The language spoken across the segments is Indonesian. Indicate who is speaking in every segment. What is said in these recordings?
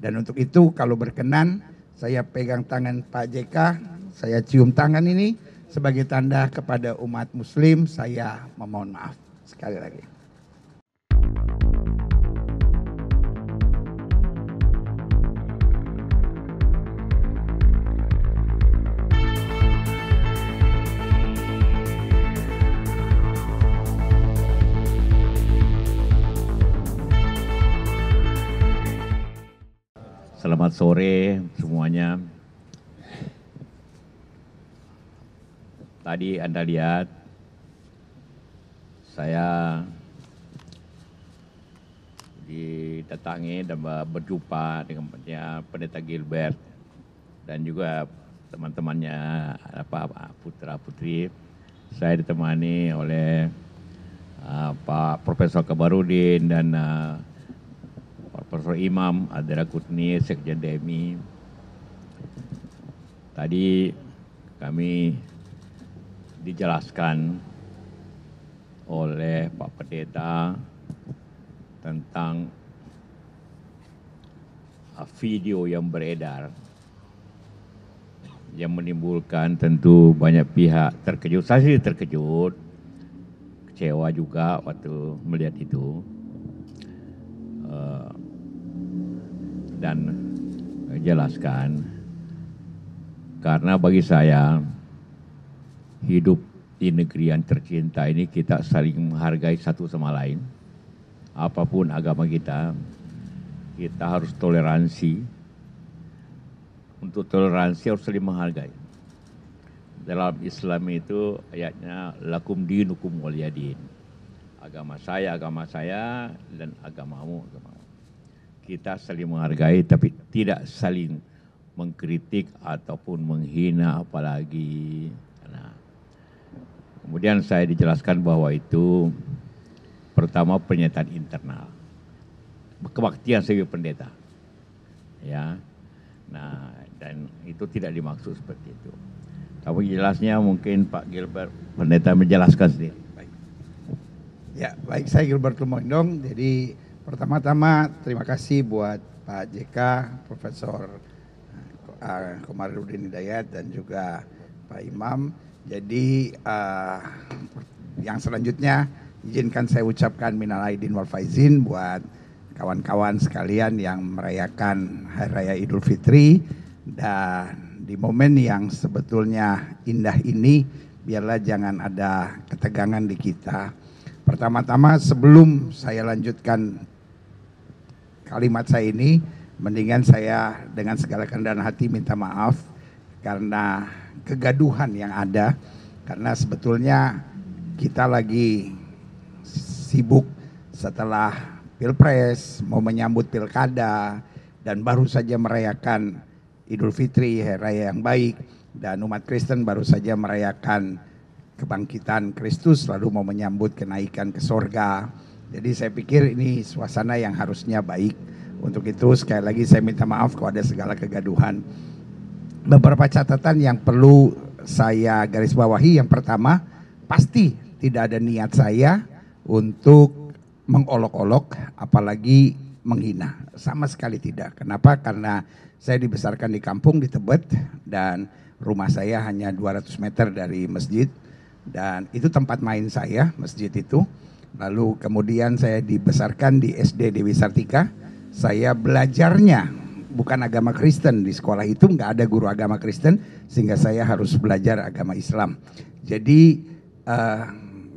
Speaker 1: Dan untuk itu kalau berkenan saya pegang tangan Pak JK, saya cium tangan ini sebagai tanda kepada umat muslim, saya memohon maaf sekali lagi.
Speaker 2: Selamat sore semuanya. Tadi Anda lihat saya didatangi dan berjumpa dengan Pendeta Gilbert dan juga teman-temannya putra-putri. Saya ditemani oleh Pak Profesor Kabarudin dan Profesor Imam Adera Kutni, Sekjen DMI. Tadi kami dijelaskan oleh Pak Pendeta tentang video yang beredar yang menimbulkan tentu banyak pihak terkejut. Saya sih terkejut, kecewa juga waktu melihat itu. Dan jelaskan, karena bagi saya hidup di negeri yang tercinta ini kita saling menghargai satu sama lain. Apapun agama kita harus toleransi. Untuk toleransi harus saling menghargai. Dalam Islam itu ayatnya lakum dinukum waliyadin. Agama saya, dan agamamu, agamamu. Kita saling menghargai tapi tidak saling mengkritik ataupun menghina apalagi. Nah, kemudian saya dijelaskan bahwa itu pertama pernyataan internal, kebaktian sebagai pendeta, ya. Nah, dan itu tidak dimaksud seperti itu. Tapi jelasnya mungkin Pak Gilbert pendeta menjelaskan sendiri.
Speaker 1: Baik. Ya, baik, saya Gilbert Lumondong. Jadi pertama-tama terima kasih buat Pak JK, Profesor Komarudin Hidayat dan juga Pak Imam. Jadi yang selanjutnya izinkan saya ucapkan minal aidin wal faizin buat kawan-kawan sekalian yang merayakan Hari Raya Idul Fitri. Dan di momen yang sebetulnya indah ini, biarlah jangan ada ketegangan di kita. Pertama-tama sebelum saya lanjutkan kalimat saya ini, mendingan saya dengan segala kerendahan hati minta maaf karena kegaduhan yang ada. Karena sebetulnya kita lagi sibuk setelah Pilpres, mau menyambut Pilkada, dan baru saja merayakan Idul Fitri, Hari Raya yang baik, dan umat Kristen baru saja merayakan kebangkitan Kristus, lalu mau menyambut kenaikan ke sorga. Jadi saya pikir ini suasana yang harusnya baik. Untuk itu sekali lagi saya minta maaf kalau ada segala kegaduhan. Beberapa catatan yang perlu saya garis bawahi. Yang pertama, pasti tidak ada niat saya untuk mengolok-olok apalagi menghina. Sama sekali tidak. Kenapa? Karena saya dibesarkan di kampung di Tebet dan rumah saya hanya 200 meter dari masjid. Dan itu tempat main saya, masjid itu. Lalu kemudian saya dibesarkan di SD Dewi Sartika. Saya belajarnya bukan agama Kristen. Di sekolah itu nggak ada guru agama Kristen, sehingga saya harus belajar agama Islam. Jadi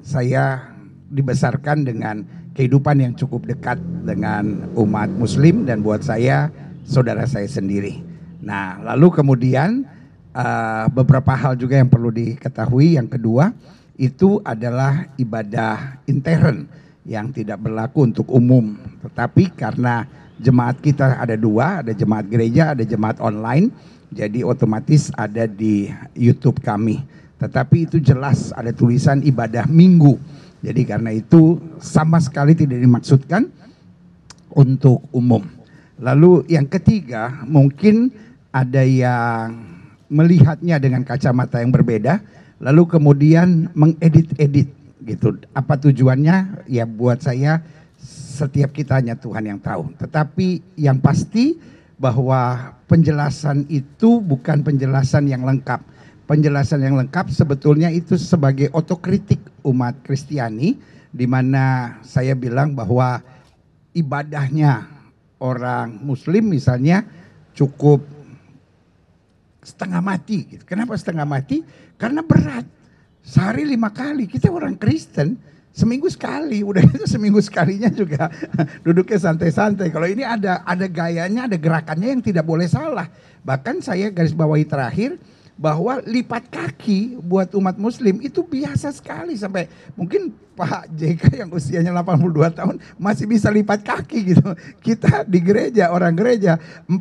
Speaker 1: saya dibesarkan dengan kehidupan yang cukup dekat dengan umat Muslim dan buat saya saudara saya sendiri. Nah, lalu kemudian beberapa hal juga yang perlu diketahui. Yang kedua, itu adalah ibadah intern yang tidak berlaku untuk umum. Tetapi karena jemaat kita ada dua, ada jemaat gereja, ada jemaat online, jadi otomatis ada di YouTube kami. Tetapi itu jelas ada tulisan ibadah minggu. Jadi karena itu sama sekali tidak dimaksudkan untuk umum. Lalu yang ketiga, mungkin ada yang melihatnya dengan kacamata yang berbeda, lalu kemudian mengedit-edit gitu. Apa tujuannya? Ya buat saya setiap kita hanya Tuhan yang tahu. Tetapi yang pasti bahwa penjelasan itu bukan penjelasan yang lengkap. Penjelasan yang lengkap sebetulnya itu sebagai otokritik umat Kristiani, di mana saya bilang bahwa ibadahnya orang Muslim misalnya cukup setengah mati. Gitu. Kenapa setengah mati? Karena berat. Sehari 5 kali. Kita orang Kristen seminggu sekali. Udah itu seminggu sekalinya juga duduknya santai-santai. Kalau ini ada gayanya, ada gerakannya yang tidak boleh salah. Bahkan saya garis bawahi terakhir bahwa lipat kaki buat umat Muslim itu biasa sekali, sampai mungkin Pak JK yang usianya 82 tahun masih bisa lipat kaki gitu. Kita di gereja, orang gereja 45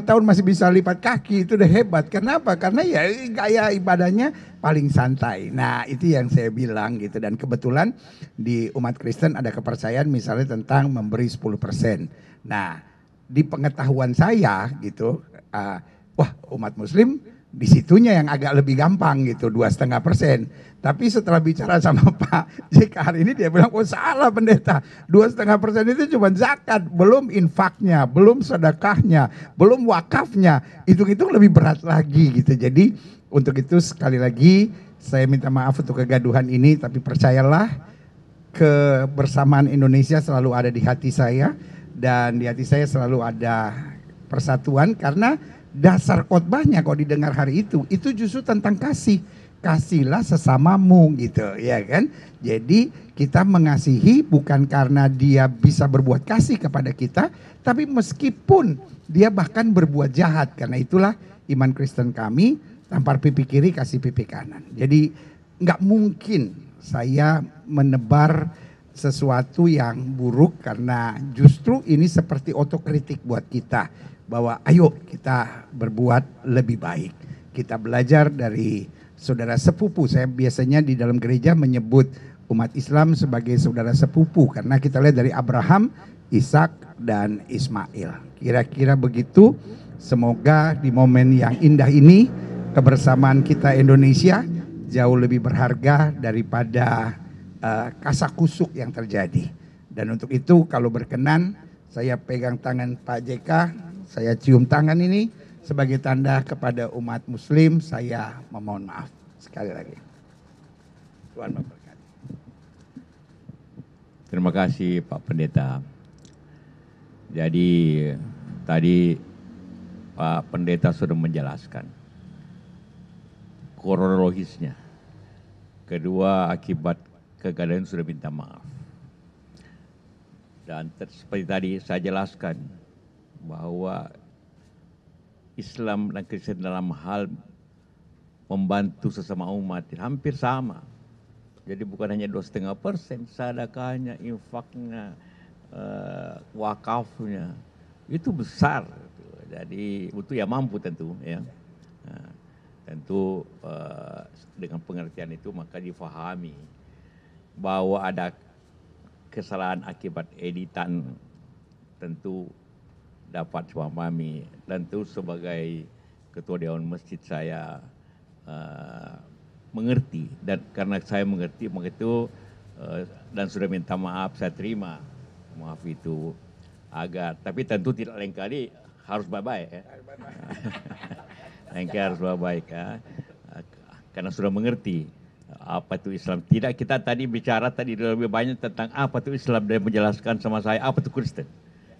Speaker 1: tahun masih bisa lipat kaki, itu udah hebat. Kenapa? Karena ya gaya ibadahnya paling santai. Nah, itu yang saya bilang gitu. Dan kebetulan di umat Kristen ada kepercayaan misalnya tentang memberi 10%. Nah, di pengetahuan saya gitu, wah umat Muslim di situnya yang agak lebih gampang gitu, 2,5%. Tapi setelah bicara sama Pak JK hari ini dia bilang, oh salah pendeta, 2,5% itu cuma zakat, belum infaknya, belum sedekahnya, belum wakafnya, hitung-hitung lebih berat lagi gitu. Jadi untuk itu sekali lagi saya minta maaf untuk kegaduhan ini, tapi percayalah kebersamaan Indonesia selalu ada di hati saya, dan di hati saya selalu ada persatuan, karena dasar khotbahnya kalau didengar hari itu justru tentang kasih. Kasihlah sesamamu gitu, ya kan? Jadi kita mengasihi bukan karena dia bisa berbuat kasih kepada kita, tapi meskipun dia bahkan berbuat jahat. Karena itulah iman Kristen kami, tampar pipi kiri kasih pipi kanan. Jadi nggak mungkin saya menebar sesuatu yang buruk, karena justru ini seperti otokritik buat kita. Bahwa ayo kita berbuat lebih baik. Kita belajar dari saudara sepupu. Saya biasanya di dalam gereja menyebut umat Islam sebagai saudara sepupu. Karena kita lihat dari Abraham, Ishak, dan Ismail. Kira-kira begitu. Semoga di momen yang indah ini kebersamaan kita Indonesia jauh lebih berharga daripada kasakusuk yang terjadi. Dan untuk itu kalau berkenan saya pegang tangan Pak JK, saya cium tangan ini sebagai tanda kepada umat Muslim, saya memohon maaf sekali lagi. Tuhan memberkati.
Speaker 2: Terima kasih Pak Pendeta. Jadi tadi Pak Pendeta sudah menjelaskan kronologisnya. Kedua, akibat kegagalan sudah minta maaf. Dan seperti tadi saya jelaskan bahwa Islam dan Kristen dalam hal membantu sesama umat hampir sama. Jadi bukan hanya 2,5%, sedekahnya, infaknya, wakafnya itu besar. Jadi itu ya mampu tentu ya. Nah, tentu dengan pengertian itu maka difahami bahwa ada kesalahan akibat editan, tentu dapat memahami. Tentu sebagai ketua Dewan Masjid saya mengerti, dan karena saya mengerti maka itu dan sudah minta maaf, saya terima maaf itu agak, tapi tentu tidak lain kali harus baik-baik ya. Lain kali harus baik-baik ya. Karena sudah mengerti apa itu Islam. Tidak, kita tadi bicara tadi lebih banyak tentang apa itu Islam, dan menjelaskan sama saya apa itu Kristen.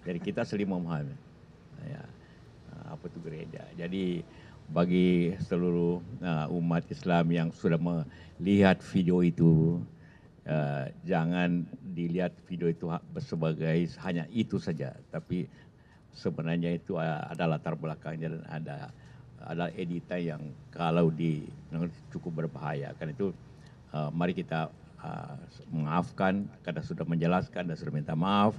Speaker 2: Jadi kita saling memahami ya, apa itu gereja. Jadi bagi seluruh umat Islam yang sudah melihat video itu, jangan dilihat video itu sebagai hanya itu saja, tapi sebenarnya itu ada latar belakangnya dan ada editan yang kalau cukup berbahaya. Karena itu mari kita memaafkan, karena sudah menjelaskan dan sudah minta maaf.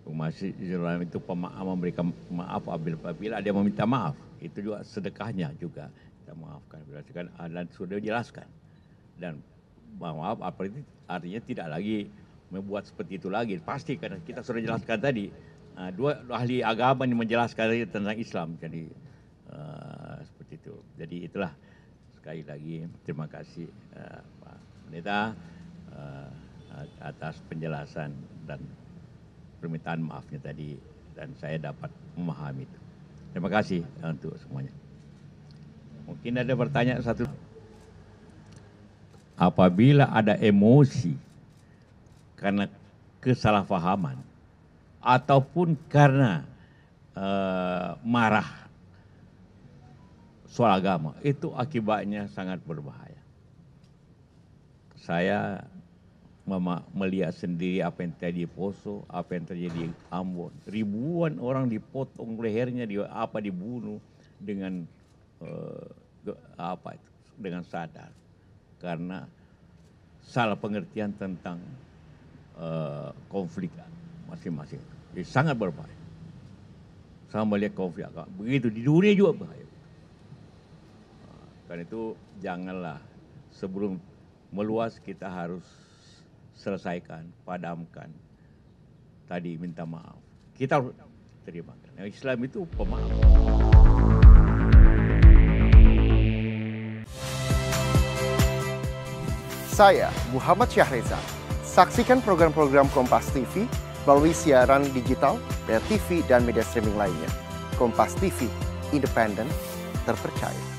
Speaker 2: Umat Islam itu memberikan maaf apabila dia meminta maaf. Itu juga sedekahnya juga kita maafkan. Dan sudah dijelaskan. Dan maaf artinya tidak lagi membuat seperti itu lagi. Pasti karena kita sudah jelaskan tadi. Dua ahli agama yang menjelaskan tentang Islam. Jadi seperti itu. Jadi itulah sekali lagi terima kasih Pak Pendeta atas penjelasan dan permintaan maafnya tadi, dan saya dapat memahami itu. Terima kasih untuk semuanya. Mungkin ada pertanyaan satu. Apabila ada emosi karena kesalahpahaman ataupun karena marah soal agama, itu akibatnya sangat berbahaya. Saya melihat sendiri apa yang terjadi di Poso, apa yang terjadi di Ambon. Ribuan orang dipotong lehernya, dibunuh dengan dengan sadar, karena salah pengertian tentang konflik masing-masing. Jadi sangat berbahaya. Saya melihat konflik agama begitu di dunia juga bahaya. Karena itu janganlah sebelum meluas kita harus selesaikan, padamkan. Tadi minta maaf. Kita harus terima. Islam itu pemaaf.
Speaker 3: Saya Muhammad Syahreza. Saksikan program-program Kompas TV melalui siaran digital, pay TV, dan media streaming lainnya. Kompas TV, independen, terpercaya.